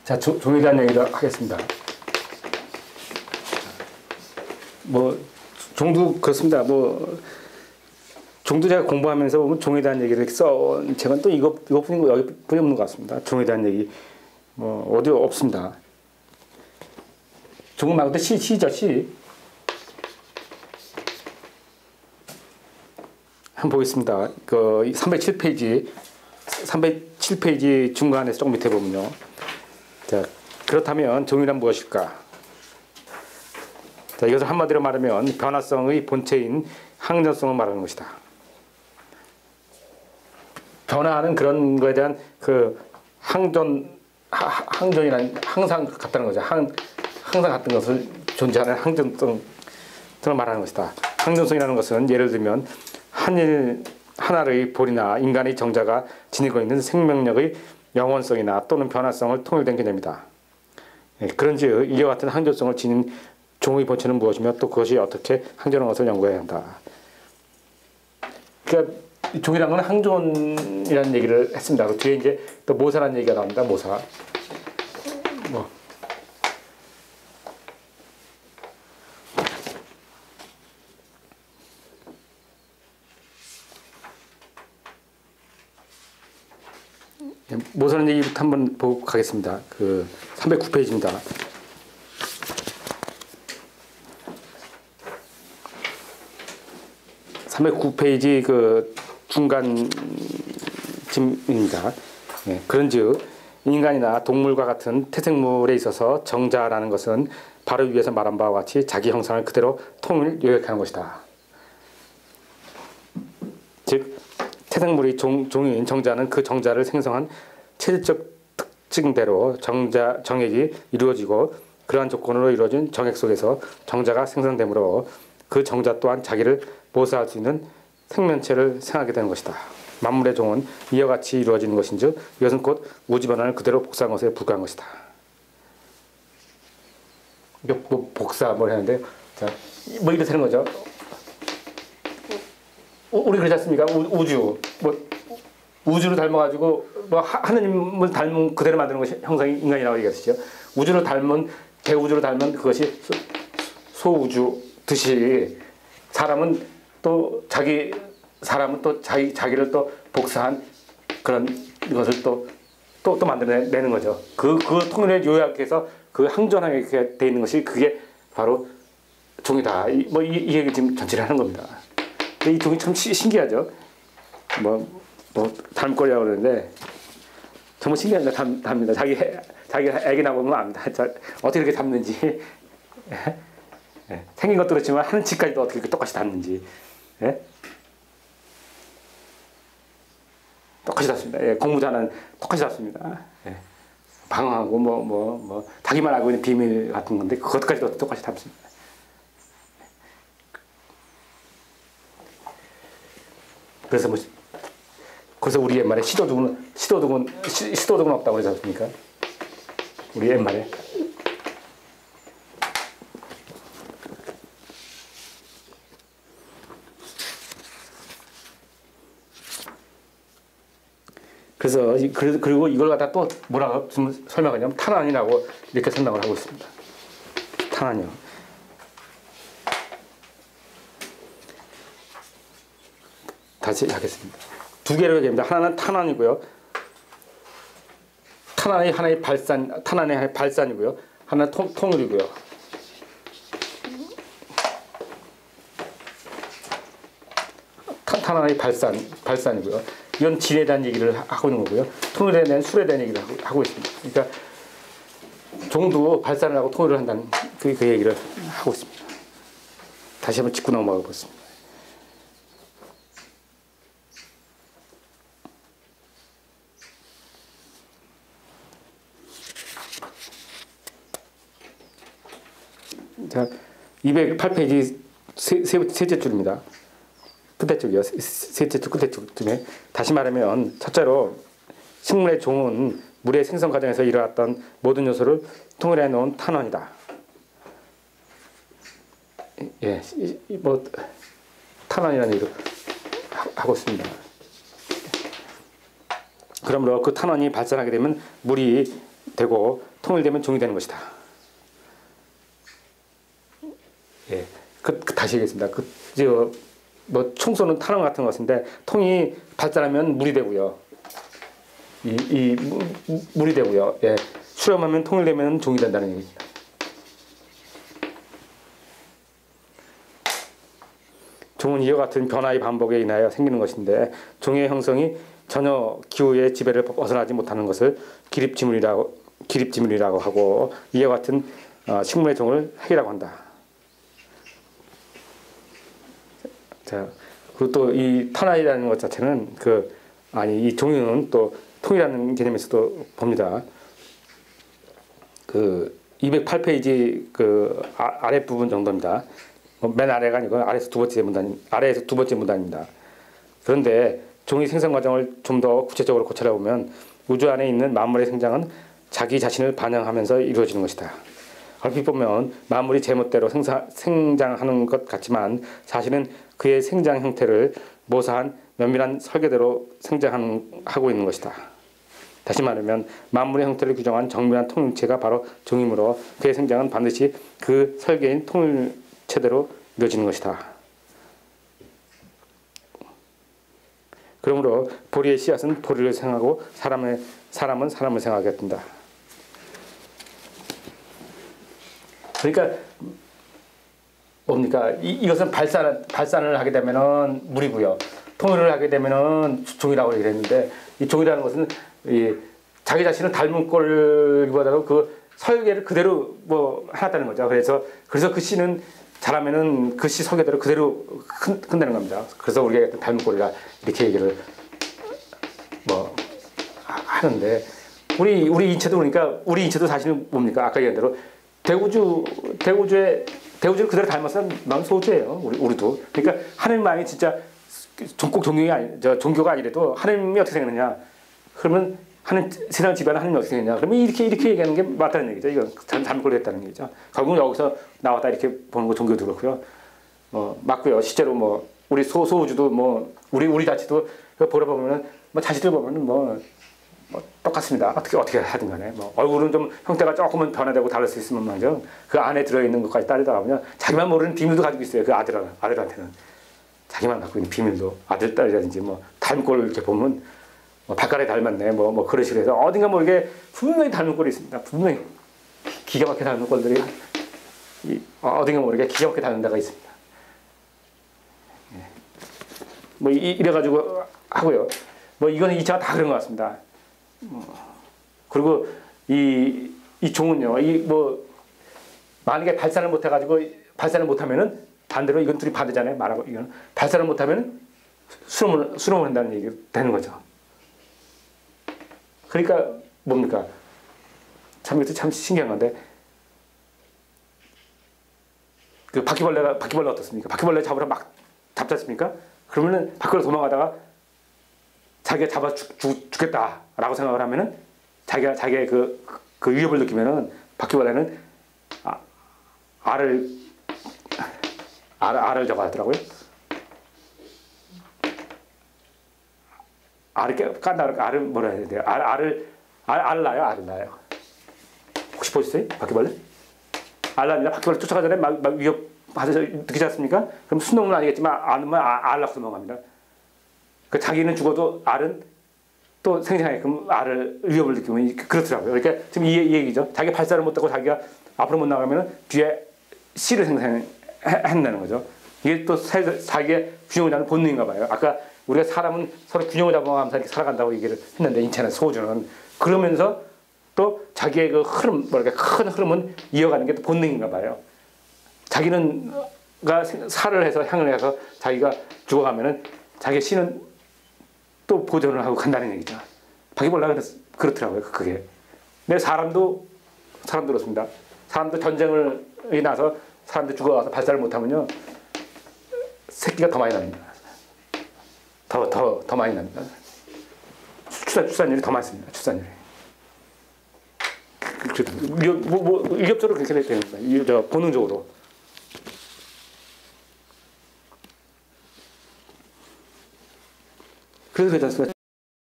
자, 종에 대한 얘기를 하겠습니다. 뭐 종도 그렇습니다. 뭐 종도 제가 공부하면서 보면 종에 대한 얘기를 써 제가 또 이것뿐이고 여기뿐이 없는 것 같습니다. 종에 대한 얘기 뭐 어디 없습니다. 종 말고도 시죠, 시. 한번 보겠습니다. 그 307페이지 중간에서 조금 밑에 보면요. 자, 그렇다면 종이란 무엇일까? 자, 이것을 한마디로 말하면 변화성의 본체인 항전성을 말하는 것이다. 변화하는 그런 거에 대한 그 항전이라는 항상 같다는 거죠. 항상 같은 것을 존재하는 항전성을 말하는 것이다. 항전성이라는 것은 예를 들면 하나의 볼이나 인간의 정자가 지니고 있는 생명력의 영원성이나 또는 변화성을 통일된 개념이다. 그런즉 이와 같은 항전성을 지닌 종의 본체는 무엇이며 또 그것이 어떻게 항전하는 것을 연구해야 한다. 그러니까 종이라는 건 항존이라는 얘기를 했습니다. 그 뒤에 이제 또 모사라는 얘기가 나옵니다. 모사. 뭐. 모사라는 얘기부터 한번 보고 가겠습니다. 그 309페이지입니다. 309페이지 그 중간쯤입니다. 예, 그런즉 인간이나 동물과 같은 태생물에 있어서 정자라는 것은 바로 위에서 말한 바와 같이 자기 형상을 그대로 통일 요약하는 것이다. 즉 태생물의 종인 정자는 그 정자를 생성한 체질적 특징대로 정액이 이루어지고 그러한 조건으로 이루어진 정액 속에서 정자가 생성되므로 그 정자 또한 자기를 모사할 수 있는 생명체를 생하게 되는 것이다. 만물의 종은 이와 같이 이루어지는 것인즉 이것은 곧 우주 변화를 그대로 복사한 것에 불과한 것이다. 뭐 복사 뭘 하는데 자, 뭐 이렇다는 거죠. 우리 그렇지 않습니까? 우주 뭐 우주를 닮아가지고 뭐 하느님을 닮은 그대로 만드는 것이 형상이 인간이라고 얘기하시죠. 우주를 닮은 대우주를 닮은 그것이 소우주 듯이 사람은 또 자기를 또 복사한 그런 것을 또 만들어내는 거죠. 그 통일을 요약해서 그 항전하게 돼 있는 것이 그게 바로 종이다. 이 얘기 지금 전체를 하는 겁니다. 근데 이 종이 참 신기하죠. 뭐 닮거리라고 그러는데 정말 신기합니다. 닮니다. 자기가 애기 나보면 압니다. 어떻게 이렇게 닮는지. 예, 생긴 것도 그렇지만 하는 짓까지도 어떻게 똑같이 닮는지. 예? 똑같이 닮습니다. 예, 공부 잘하는 똑같이 닮습니다. 예. 방황하고 자기만 알고 있는 비밀 같은 건데 그것까지도 똑같이 닮습니다. 그래서 우리 옛말에 시도둑은 없다고 그러지 않습니까? 우리 옛말에. 그리고 이걸 갖다 또 뭐라고 설명하냐면 탄환이라고 이렇게 설명을 하고 있습니다. 탄환이요. 다시 하겠습니다. 두 개로 얘기합니다. 하나는 탄환이고요. 탄환이 하나의 발산이고요. 하나는 통일이고요. 탄환의 발산이고요. 이건 질에 대한 얘기를 하고 있는 거고요. 통일에 대한 술에 대한 얘기를 하고 있습니다. 그러니까 종도 발산을 하고 통일을 한다는 그 얘기를 하고 있습니다. 다시 한번 짚고 넘어가 보겠습니다. 자, 208페이지 셋째 줄입니다. 끝에 쪽이요. 셋째 줄 끝에 쪽쯤에 다시 말하면 첫째로 식물의 종은 물의 생성 과정에서 일어났던 모든 요소를 통일해 놓은 탄원이다. 예, 뭐 탄원이라는 얘기를 하고 있습니다. 그러므로 그 탄원이 발산하게 되면 물이 되고 통일되면 종이 되는 것이다. 예, 다시 얘기했습니다. 뭐 총쏘는 탄원 같은 것인데 통이 발산하면 물이 되고요. 물이 되고요. 예, 수렴하면 통일되면 종이 된다는 얘기입니다. 종은 이와 같은 변화의 반복에 인하여 생기는 것인데 종의 형성이 전혀 기후의 지배를 벗어나지 못하는 것을 기립지물이라고 하고 이와 같은 식물의 종을 핵이라고 한다. 자, 그리고 또 이 탄화이라는 것 자체는 이 종유는 또 통이라는 개념에서도 봅니다. 208페이지 아랫 부분 정도입니다. 맨 아래가 아니고 아래에서 두 번째 문단입니다. 그런데 종의 생성 과정을 좀 더 구체적으로 고찰해 보면 우주 안에 있는 만물의 생장은 자기 자신을 반영하면서 이루어지는 것이다. 얼핏 보면 만물이 제멋대로 생장하는 것 같지만 사실은 그의 생장 형태를 모사한 면밀한 설계대로 생장하고 있는 것이다. 다시 말하면 만물의 형태를 규정한 정밀한 통일체가 바로 종이므로 그의 생장은 반드시 그 설계인 통일체대로 이루어지는 것이다. 그러므로 보리의 씨앗은 보리를 생하고 사람은 사람을 생하게 된다. 그러니까 뭡니까? 이것은 발산을 하게 되면은 물이고요. 통일을 하게 되면은 종이라고 얘기했는데 이 종이라는 것은 자기 자신을 닮은 꼴보다도 그 설계를 그대로 해놨다는 거죠. 그래서 그 씨는 자라면은 그 씨 설계대로 그대로 큰다는 겁니다. 그래서 우리가 닮은 꼴이라 이렇게 얘기를 하는데 우리 인체도 그러니까 우리 인체도 사실은 뭡니까? 아까 얘기한 대로 대우주를 그대로 닮아서 난 소주예요. 우리도. 그러니까 하나님만이 진짜 종교가 아니래도 하나님이 어떻게 생겼느냐? 그러면 세상을 지배하는 하나님이 어떻게 생겼냐? 그러면 이렇게 얘기하는 게 맞다는 얘기죠. 이건 잘못 했다는 얘기죠. 결국은 여기서 나왔다 이렇게 보는 거 종교도 그렇고요. 맞고요. 실제로 우리 소우주도 우리 자체도 보러 보면은 자식들 보면은 똑같습니다. 어떻게 하든 간에 얼굴은 좀 형태가 조금은 변화되고 다를 수 있으면 말이죠. 그 안에 들어있는 것까지 따르다 보면 자기만 모르는 비밀도 가지고 있어요. 그 아들한테는 자기만 갖고 있는 비밀도 아들 딸이라든지 닮은 꼴을 이렇게 보면 발가락이 닮았네 그런 식으로 해서 어딘가 모르게 분명히 닮은 꼴이 있습니다. 분명히 기가 막히게 닮은 꼴들이 어딘가 모르게 기가 막히게 닮은 데가 있습니다. 이래가지고 하고요. 이거는 이차가 다 그런 것 같습니다. 그리고 이 종은요, 만약에 발산을 못하면은 반대로 이건 둘이 반대잖아요. 말하고 이거는 발산을 못하면 수nom을 한다는 얘기가 되는 거죠. 그러니까 뭡니까? 이것도 참 신기한 건데 그 바퀴벌레가 어떻습니까? 바퀴벌레 잡으러 막 잡지 않습니까? 그러면은 밖으로 도망가다가 자기가 잡아 죽겠다라고 생각을 하면은 자기의 그 위협을 느끼면은 바퀴벌레는 알을 저거 하더라고요. 알을 깐다 알을 뭐라 해야 돼요? 알을 낳아요. 혹시 보셨어요? 바퀴벌레? 알 낳습니다. 바퀴벌레 쫓아가기 전에 막 위협하셔서 느끼지 않습니까? 그럼 순놈은 아니겠지만 알 낳고 도망갑니다. 자기는 죽어도 알은 또 생생하게끔 알을 위협을 느끼면 그렇더라고요. 그러니까 지금 이 얘기죠. 자기 발사를 못하고 자기가 앞으로 못 나가면 뒤에 씨를 생산한다는 거죠. 이게 또 자기의 균형을 잡는 본능인가 봐요. 아까 우리가 사람은 서로 균형을 잡아가면서 이렇게 살아간다고 얘기를 했는데 인체는 소주는 그러면서 또 자기의 그 흐름, 큰 흐름은 이어가는 게 또 본능인가 봐요. 자기는 살을 해서 향을 해서 자기가 죽어가면은 자기 씨는 또 보존을 하고 간다는 얘기죠. 바퀴벌레가 그렇더라고요. 그게. 근데 사람도 그렇습니다. 사람도 전쟁을 나서 사람들 죽어가서 발사를 못하면요 새끼가 더 많이 납니다. 더 많이 납니다. 출산율이 더 많습니다. 출산율이. 위협적으로 그렇게 되는 거예요. 본능적으로. 그래서 그렇지 않습니까?